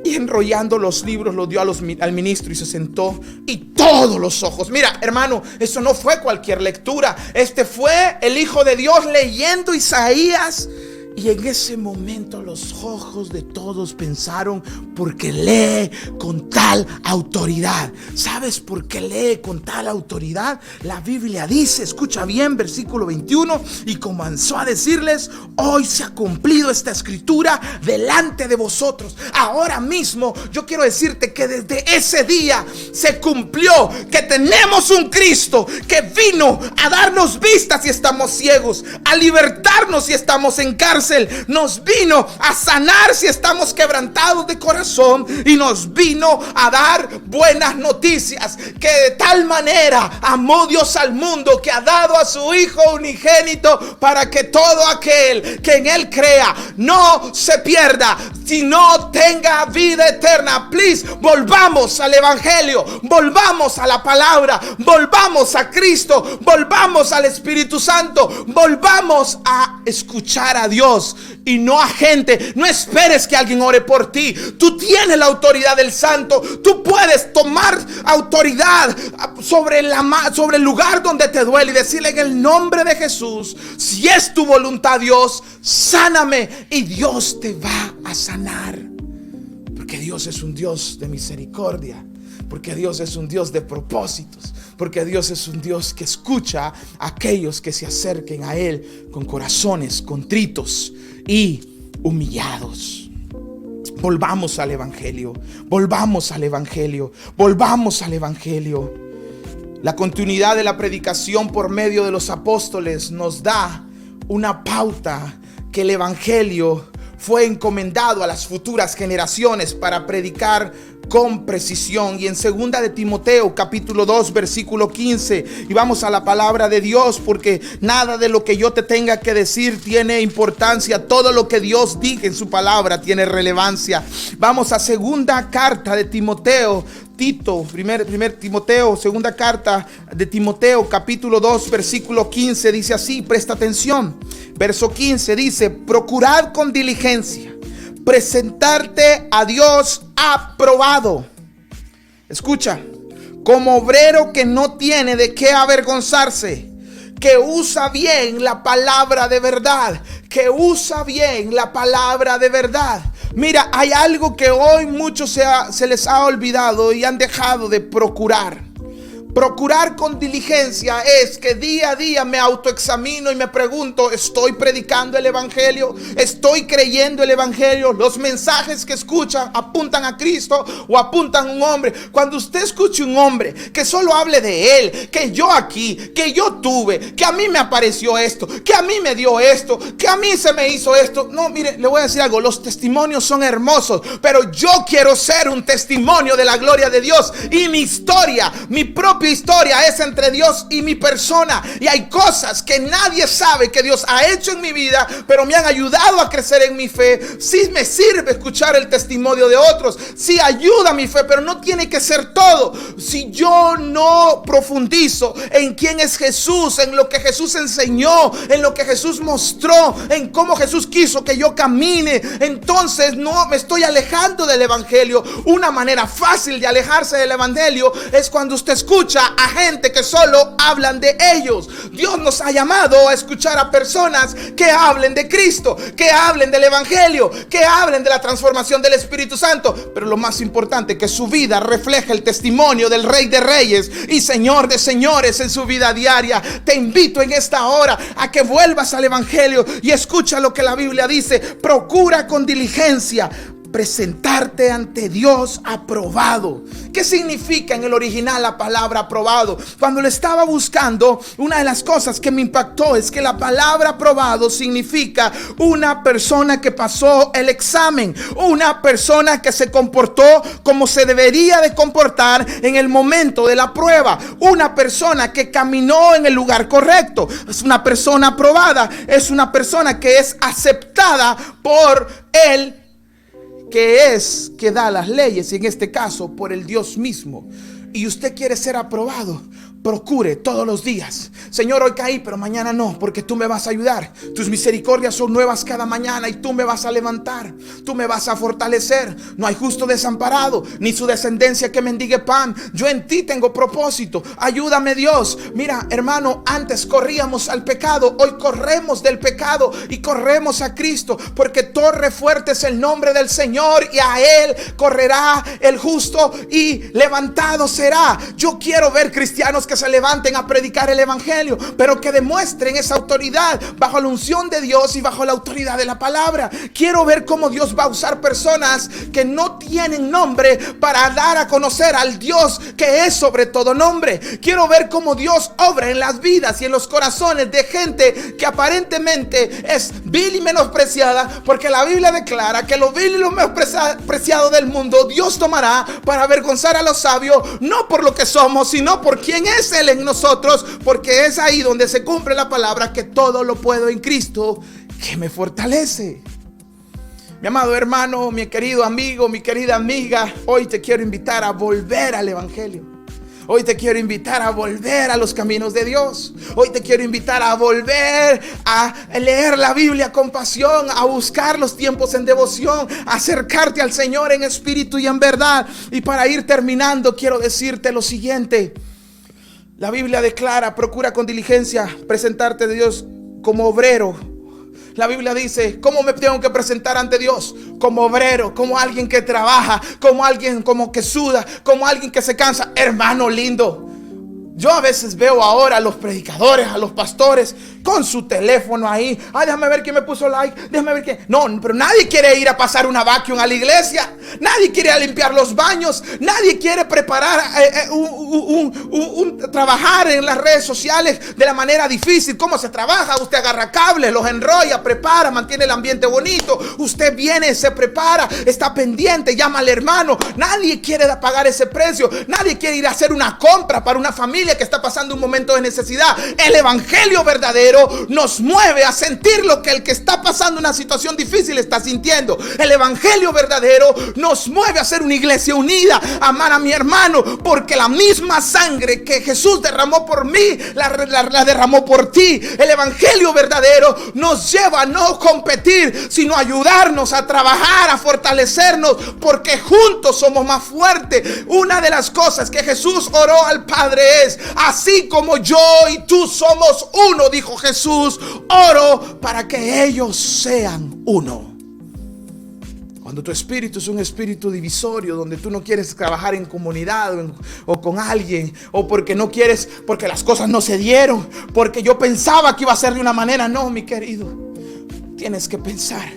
Y enrollando los libros los dio al ministro y se sentó, y todos los ojos, mira hermano, eso no fue cualquier lectura, este fue el Hijo de Dios leyendo Isaías. Y en ese momento los ojos de todos pensaron, porque lee con tal autoridad. ¿Sabes por qué lee con tal autoridad? La Biblia dice, escucha bien, versículo 21, y comenzó a decirles, hoy se ha cumplido esta escritura delante de vosotros. Ahora mismo yo quiero decirte que desde ese día se cumplió, que tenemos un Cristo que vino a darnos vista si estamos ciegos, a libertarnos si estamos en cárcel, nos vino a sanar si estamos quebrantados de corazón, y nos vino a dar buenas noticias, que de tal manera amó Dios al mundo que ha dado a su Hijo unigénito, para que todo aquel que en Él crea no se pierda, sino tenga vida eterna. Please, volvamos al Evangelio, volvamos a la palabra, volvamos a Cristo, volvamos al Espíritu Santo, volvamos a escuchar a Dios y no a gente. No esperes que alguien ore por ti. Tú tienes la autoridad del Santo. Tú puedes tomar autoridad sobre el lugar donde te duele y decirle, en el nombre de Jesús, si es tu voluntad, Dios, sáname, y Dios te va a sanar. Porque Dios es un Dios de misericordia, porque Dios es un Dios de propósitos, porque Dios es un Dios que escucha a aquellos que se acerquen a Él con corazones contritos y humillados. Volvamos al Evangelio, volvamos al Evangelio, volvamos al Evangelio. La continuidad de la predicación por medio de los apóstoles nos da una pauta que el Evangelio fue encomendado a las futuras generaciones para predicar con precisión. Y en 2 de Timoteo capítulo 2 versículo 15, y vamos a la palabra de Dios, porque nada de lo que yo te tenga que decir tiene importancia, todo lo que Dios diga en su palabra tiene relevancia. Vamos a segunda carta de Timoteo, segunda carta de Timoteo capítulo 2 versículo 15, dice así, presta atención. Verso 15 dice, procurad con diligencia presentarte a Dios aprobado. Escucha, como obrero que no tiene de qué avergonzarse, que usa bien la palabra de verdad, que usa bien la palabra de verdad. Mira, hay algo que hoy muchos se les ha olvidado y han dejado de procurar. Procurar con diligencia es que día a día me autoexamino y me pregunto, ¿estoy predicando el Evangelio? ¿Estoy creyendo el Evangelio? ¿Los mensajes que escuchan apuntan a Cristo o apuntan a un hombre? Cuando usted escuche un hombre que solo hable de él, que yo aquí, que yo tuve, que a mí me apareció esto, que a mí me dio esto, que a mí se me hizo esto. No, mire, le voy a decir algo, los testimonios son hermosos, pero yo quiero ser un testimonio de la gloria de Dios, y mi historia, mi propia historia es entre Dios y mi persona, y hay cosas que nadie sabe que Dios ha hecho en mi vida, pero me han ayudado a crecer en mi fe. Sí me sirve escuchar el testimonio de otros, sí ayuda a mi fe, pero no tiene que ser todo. Si yo no profundizo en quién es Jesús, en lo que Jesús enseñó, en lo que Jesús mostró, en cómo Jesús quiso que yo camine, entonces no me estoy alejando del Evangelio. Una manera fácil de alejarse del Evangelio es cuando usted escucha a gente que solo hablan de ellos. Dios nos ha llamado a escuchar a personas que hablen de Cristo, que hablen del Evangelio, que hablen de la transformación del Espíritu Santo, pero lo más importante, que su vida refleje el testimonio del Rey de Reyes y Señor de Señores en su vida diaria. Te invito en esta hora a que vuelvas al Evangelio y escucha lo que la Biblia dice. Procura con diligencia presentarte ante Dios aprobado. ¿Qué significa en el original la palabra aprobado? Cuando lo estaba buscando, una de las cosas que me impactó es que la palabra aprobado significa una persona que pasó el examen, una persona que se comportó como se debería de comportar en el momento de la prueba, una persona que caminó en el lugar correcto. Es una persona aprobada, es una persona que es aceptada por él, que da las leyes, y en este caso por el Dios mismo. Y usted quiere ser aprobado, procure todos los días: Señor, hoy caí, pero mañana no, porque tú me vas a ayudar. Tus misericordias son nuevas cada mañana y tú me vas a levantar, tú me vas a fortalecer. No hay justo desamparado, ni su descendencia que mendigue pan. Yo en ti tengo propósito. Ayúdame, Dios. Mira, hermano, antes corríamos al pecado, hoy corremos del pecado y corremos a Cristo, porque torre fuerte es el nombre del Señor, y a Él correrá el justo y levantado será. Yo quiero ver cristianos que se levanten a predicar el evangelio, pero que demuestren esa autoridad bajo la unción de Dios y bajo la autoridad de la palabra. Quiero ver cómo Dios va a usar personas que no tienen nombre para dar a conocer al Dios que es sobre todo nombre. Quiero ver cómo Dios obra en las vidas y en los corazones de gente que aparentemente es vil y menospreciada, porque la Biblia declara que lo vil y lo menospreciado del mundo Dios tomará para avergonzar a los sabios, no por lo que somos, sino por quién es Él en nosotros, porque es ahí donde se cumple la palabra que todo lo puedo en Cristo que me fortalece. Mi amado hermano, mi querido amigo, mi querida amiga, hoy te quiero invitar a volver al evangelio. Hoy te quiero invitar a volver a los caminos de Dios. Hoy te quiero invitar a volver a leer la Biblia con pasión, a buscar los tiempos en devoción, a acercarte al Señor en espíritu y en verdad. Y para ir terminando, quiero decirte lo siguiente. La Biblia declara: procura con diligencia presentarte a Dios como obrero. La Biblia dice: ¿cómo me tengo que presentar ante Dios? Como obrero, como alguien que trabaja, como alguien como que suda, como alguien que se cansa. Hermano lindo, yo a veces veo ahora a los predicadores, a los pastores con su teléfono ahí. Déjame ver quién me puso like, déjame ver quién. No, pero nadie quiere ir a pasar una vacuum a la iglesia. Nadie quiere ir a limpiar los baños. Nadie quiere preparar trabajar en las redes sociales de la manera difícil. ¿Cómo se trabaja? Usted agarra cables, los enrolla, prepara, mantiene el ambiente bonito. Usted viene, se prepara, está pendiente, llama al hermano. Nadie quiere pagar ese precio. Nadie quiere ir a hacer una compra para una familia que está pasando un momento de necesidad. El evangelio verdadero nos mueve a sentir lo que el que está pasando una situación difícil está sintiendo. El evangelio verdadero nos mueve a ser una iglesia unida, amar a mi hermano, porque la misma sangre que Jesús derramó por mí, la derramó por ti. El evangelio verdadero nos lleva a no competir, sino a ayudarnos a trabajar, a fortalecernos, porque juntos somos más fuertes. Una de las cosas que Jesús oró al Padre es: así como yo y tú somos uno, dijo Jesús, oro para que ellos sean uno. Cuando tu espíritu es un espíritu divisorio, donde tú no quieres trabajar en comunidad o con alguien, o porque no quieres, porque las cosas no se dieron, porque yo pensaba que iba a ser de una manera. No, mi querido, tienes que pensar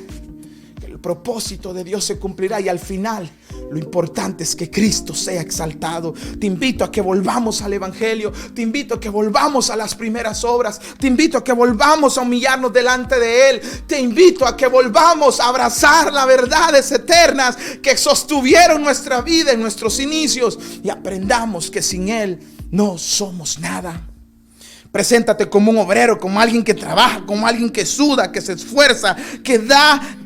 que el propósito de Dios se cumplirá, y al final lo importante es que Cristo sea exaltado. Te invito a que volvamos al evangelio. Te invito a que volvamos a las primeras obras. Te invito a que volvamos a humillarnos delante de Él. Te invito a que volvamos a abrazar las verdades eternas que sostuvieron nuestra vida en nuestros inicios, y aprendamos que sin Él no somos nada. Preséntate como un obrero, como alguien que trabaja, como alguien que suda, que se esfuerza, que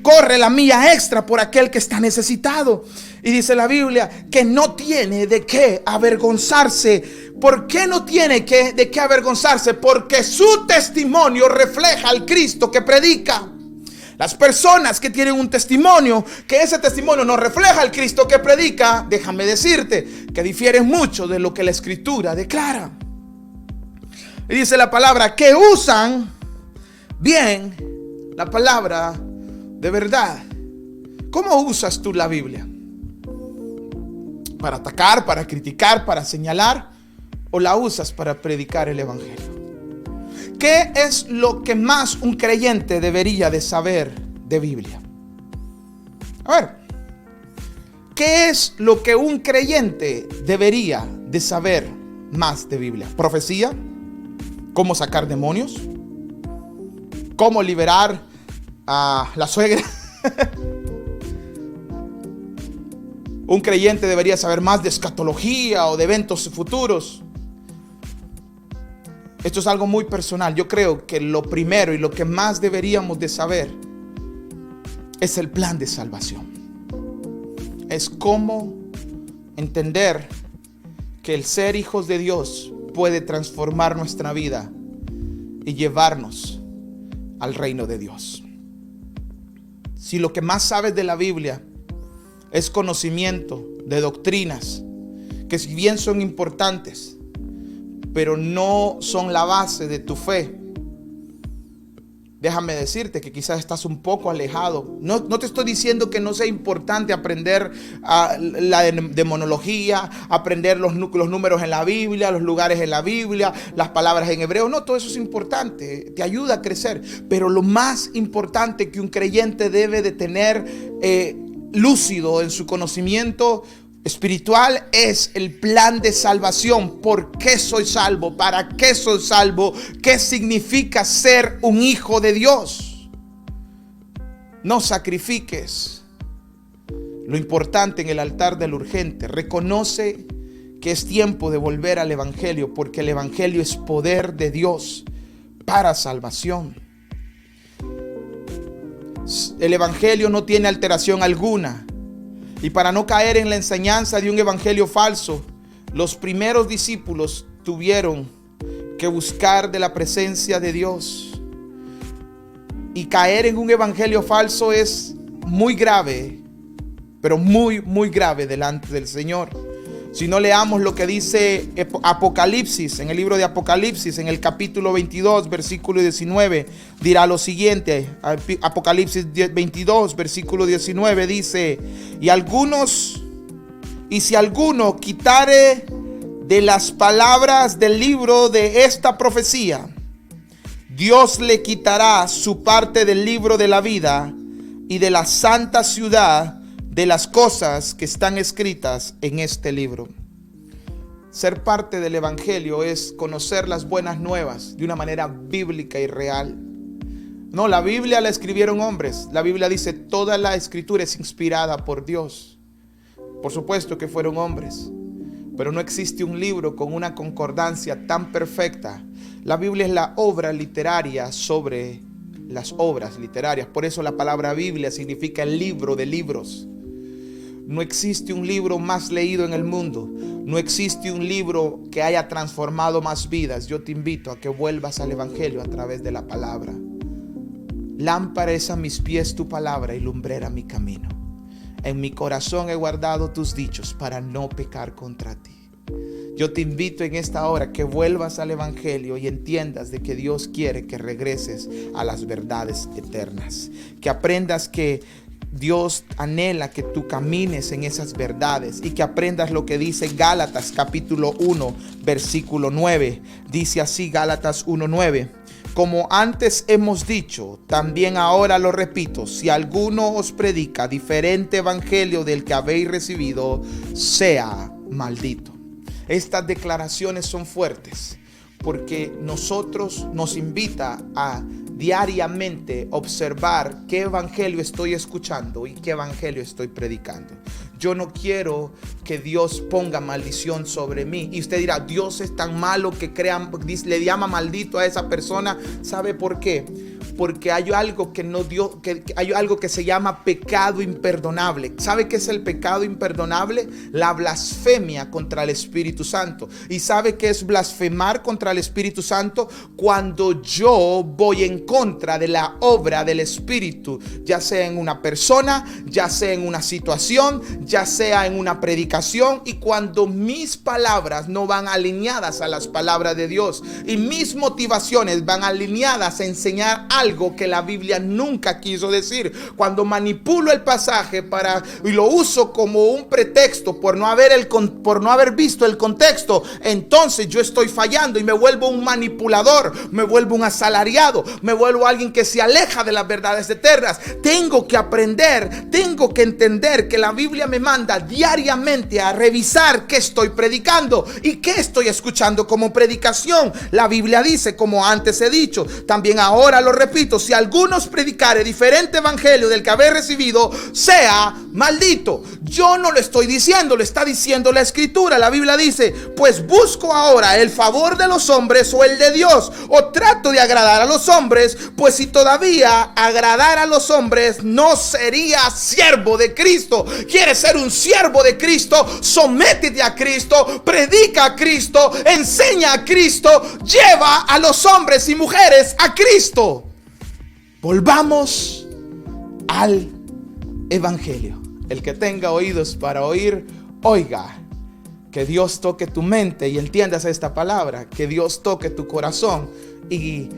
corre la milla extra por aquel que está necesitado. Y dice la Biblia que no tiene de qué avergonzarse. ¿Por qué no tiene de qué avergonzarse? Porque su testimonio refleja al Cristo que predica. Las personas que tienen un testimonio, que ese testimonio no refleja al Cristo que predica, déjame decirte que difieren mucho de lo que la Escritura declara. Y dice la palabra que usan bien la palabra de verdad. ¿Cómo usas tú la Biblia? ¿Para atacar, para criticar, para señalar? ¿O la usas para predicar el evangelio? ¿Qué es lo que más un creyente debería de saber de Biblia? A ver, ¿Qué es lo que un creyente debería de saber más de Biblia? ¿Profecía? ¿Cómo sacar demonios? ¿Cómo liberar a la suegra? Un creyente debería saber más de escatología o de eventos futuros. Esto es algo muy personal. Yo creo que lo primero y lo que más deberíamos de saber es el plan de salvación. Es cómo entender que el ser hijos de Dios puede transformar nuestra vida y llevarnos al reino de Dios. Si lo que más sabes de la Biblia es conocimiento de doctrinas, que si bien son importantes, pero no son la base de tu fe, déjame decirte que quizás estás un poco alejado. No te estoy diciendo que no sea importante aprender la demonología, aprender los números en la Biblia, los lugares en la Biblia, las palabras en hebreo. No, todo eso es importante, te ayuda a crecer. Pero lo más importante que un creyente debe de tener lúcido en su conocimiento espiritual es el plan de salvación. ¿Por qué soy salvo? ¿Para qué soy salvo? ¿Qué significa ser un hijo de Dios? No sacrifiques lo importante en el altar del urgente. Reconoce que es tiempo de volver al evangelio, porque el evangelio es poder de Dios para salvación. El evangelio no tiene alteración alguna. Y para no caer en la enseñanza de un evangelio falso, los primeros discípulos tuvieron que buscar de la presencia de Dios. Y caer en un evangelio falso es muy grave, pero muy grave delante del Señor. Si no, leamos lo que dice Apocalipsis, en el libro de Apocalipsis, en el capítulo 22, versículo 19, dirá lo siguiente. Apocalipsis 22, versículo 19 dice: y si alguno quitare de las palabras del libro de esta profecía, Dios le quitará su parte del libro de la vida y de la santa ciudad, de las cosas que están escritas en este libro. Ser parte del evangelio es conocer las buenas nuevas de una manera bíblica y real. No, la Biblia la escribieron hombres. La Biblia dice: toda la escritura es inspirada por Dios. Por supuesto que fueron hombres, pero no existe un libro con una concordancia tan perfecta. La Biblia es la obra literaria sobre las obras literarias. Por eso la palabra Biblia significa el libro de libros. No existe un libro más leído en el mundo. No existe un libro que haya transformado más vidas. Yo te invito a que vuelvas al evangelio a través de la palabra. Lámpara es a mis pies tu palabra y lumbrera mi camino. En mi corazón he guardado tus dichos para no pecar contra ti. Yo te invito en esta hora que vuelvas al evangelio y entiendas de que Dios quiere que regreses a las verdades eternas. Que aprendas que Dios anhela que tú camines en esas verdades y que aprendas lo que dice Gálatas capítulo 1 versículo 9. Dice así Gálatas 1:9: como antes hemos dicho, también ahora lo repito, si alguno os predica diferente evangelio del que habéis recibido, sea maldito. Estas declaraciones son fuertes porque nos invita a diariamente observar qué evangelio estoy escuchando y qué evangelio estoy predicando. Yo no quiero que Dios ponga maldición sobre mí. Y usted dirá: Dios es tan malo que le llama maldito a esa persona. ¿Sabe por qué? Porque hay algo hay algo que se llama pecado imperdonable. ¿Sabe qué es el pecado imperdonable? La blasfemia contra el Espíritu Santo. ¿Y sabe qué es blasfemar contra el Espíritu Santo? Cuando yo voy en contra de la obra del Espíritu, ya sea en una persona, ya sea en una situación, ya sea en una predicación, y cuando mis palabras no van alineadas a las palabras de Dios y mis motivaciones van alineadas a enseñar algo que la Biblia nunca quiso decir. Cuando manipulo el pasaje y lo uso como un pretexto por no haber visto el contexto, entonces yo estoy fallando y me vuelvo un manipulador, me vuelvo un asalariado, me vuelvo alguien que se aleja de las verdades eternas. Tengo que aprender, tengo que entender que la Biblia me manda diariamente a revisar qué estoy predicando y qué estoy escuchando como predicación. La Biblia dice, como antes he dicho, también ahora lo repito: si algunos predicare diferente evangelio del que habéis recibido, sea maldito. Yo no lo estoy diciendo, lo está diciendo la Escritura. La Biblia dice: pues busco ahora el favor de los hombres o el de Dios, o trato de agradar a los hombres, pues si todavía agradara a los hombres, no sería siervo de Cristo. ¿Quieres ser un siervo de Cristo? Sométete a Cristo, predica a Cristo, enseña a Cristo, lleva a los hombres y mujeres a Cristo. Volvamos al Evangelio. El que tenga oídos para oír, oiga. Que Dios toque tu mente y entiendas esta palabra. Que Dios toque tu corazón y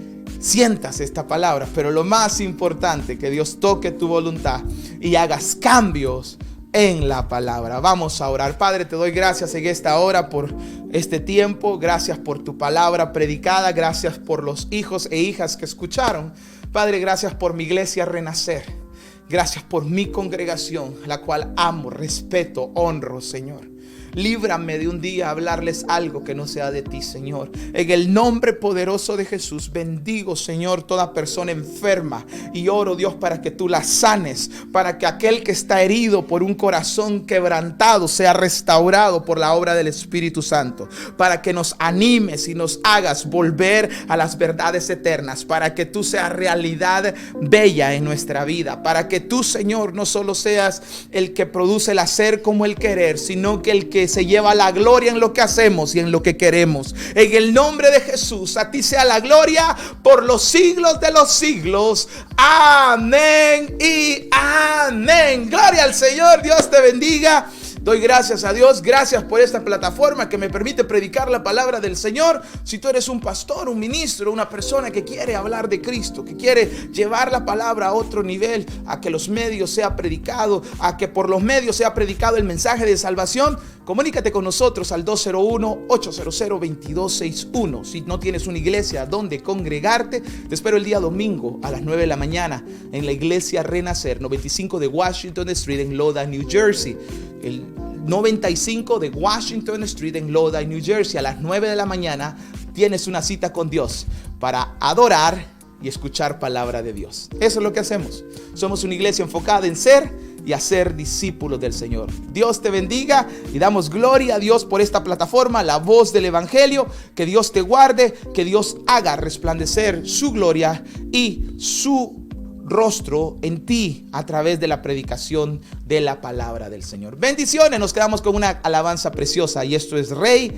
sientas esta palabra. Pero lo más importante, que Dios toque tu voluntad y hagas cambios en la palabra. Vamos a orar. Padre, te doy gracias en esta hora por este tiempo. Gracias por tu palabra predicada. Gracias por los hijos e hijas que escucharon. Padre, gracias por mi iglesia Renacer. Gracias por mi congregación, la cual amo, respeto, honro, Señor. Líbrame de un día hablarles algo que no sea de ti, Señor. En el nombre poderoso de Jesús, bendigo, Señor, toda persona enferma. Y oro, Dios, para que tú la sanes. Para que aquel que está herido por un corazón quebrantado sea restaurado por la obra del Espíritu Santo. Para que nos animes y nos hagas volver a las verdades eternas. Para que tú seas realidad bella en nuestra vida. Para que tú, Señor, no solo seas el que produce el hacer como el querer, sino que el que se lleva la gloria en lo que hacemos y en lo que queremos. En el nombre de Jesús, a ti sea la gloria por los siglos de los siglos. Amén y amén. Gloria al Señor. Dios te bendiga. Doy gracias a Dios, gracias por esta plataforma que me permite predicar la palabra del Señor. Si tú eres un pastor, un ministro, una persona que quiere hablar de Cristo, que quiere llevar la palabra a otro nivel, a que los medios sea predicado, a que por los medios sea predicado el mensaje de salvación, comunícate con nosotros al 201-800-2261. Si no tienes una iglesia donde congregarte, te espero el día domingo a las 9 de la mañana en la iglesia Renacer, 95 de Washington Street en Lodi, New Jersey. El 95 de Washington Street en Lodi, New Jersey. A las 9 de la mañana tienes una cita con Dios para adorar y escuchar palabra de Dios. Eso es lo que hacemos. Somos una iglesia enfocada en ser y hacer discípulos del Señor. Dios te bendiga y damos gloria a Dios por esta plataforma, la voz del Evangelio. Que Dios te guarde, que Dios haga resplandecer su gloria y su rostro en ti a través de la predicación de la palabra del Señor. Bendiciones. Nos quedamos con una alabanza preciosa y esto es Rey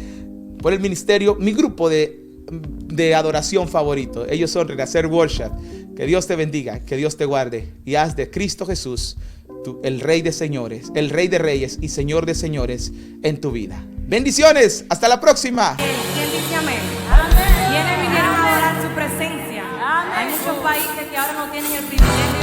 por el ministerio, mi grupo de adoración favorito. Ellos son Renacer Worship. Que Dios te bendiga, que Dios te guarde y haz de Cristo Jesús el Rey de señores, el Rey de reyes y Señor de señores en tu vida. Bendiciones. Hasta la próxima. ¿Quién dice amén? ¿Quiénes vinieron a adorar su presencia? Hay muchos países que ahora no tienen el privilegio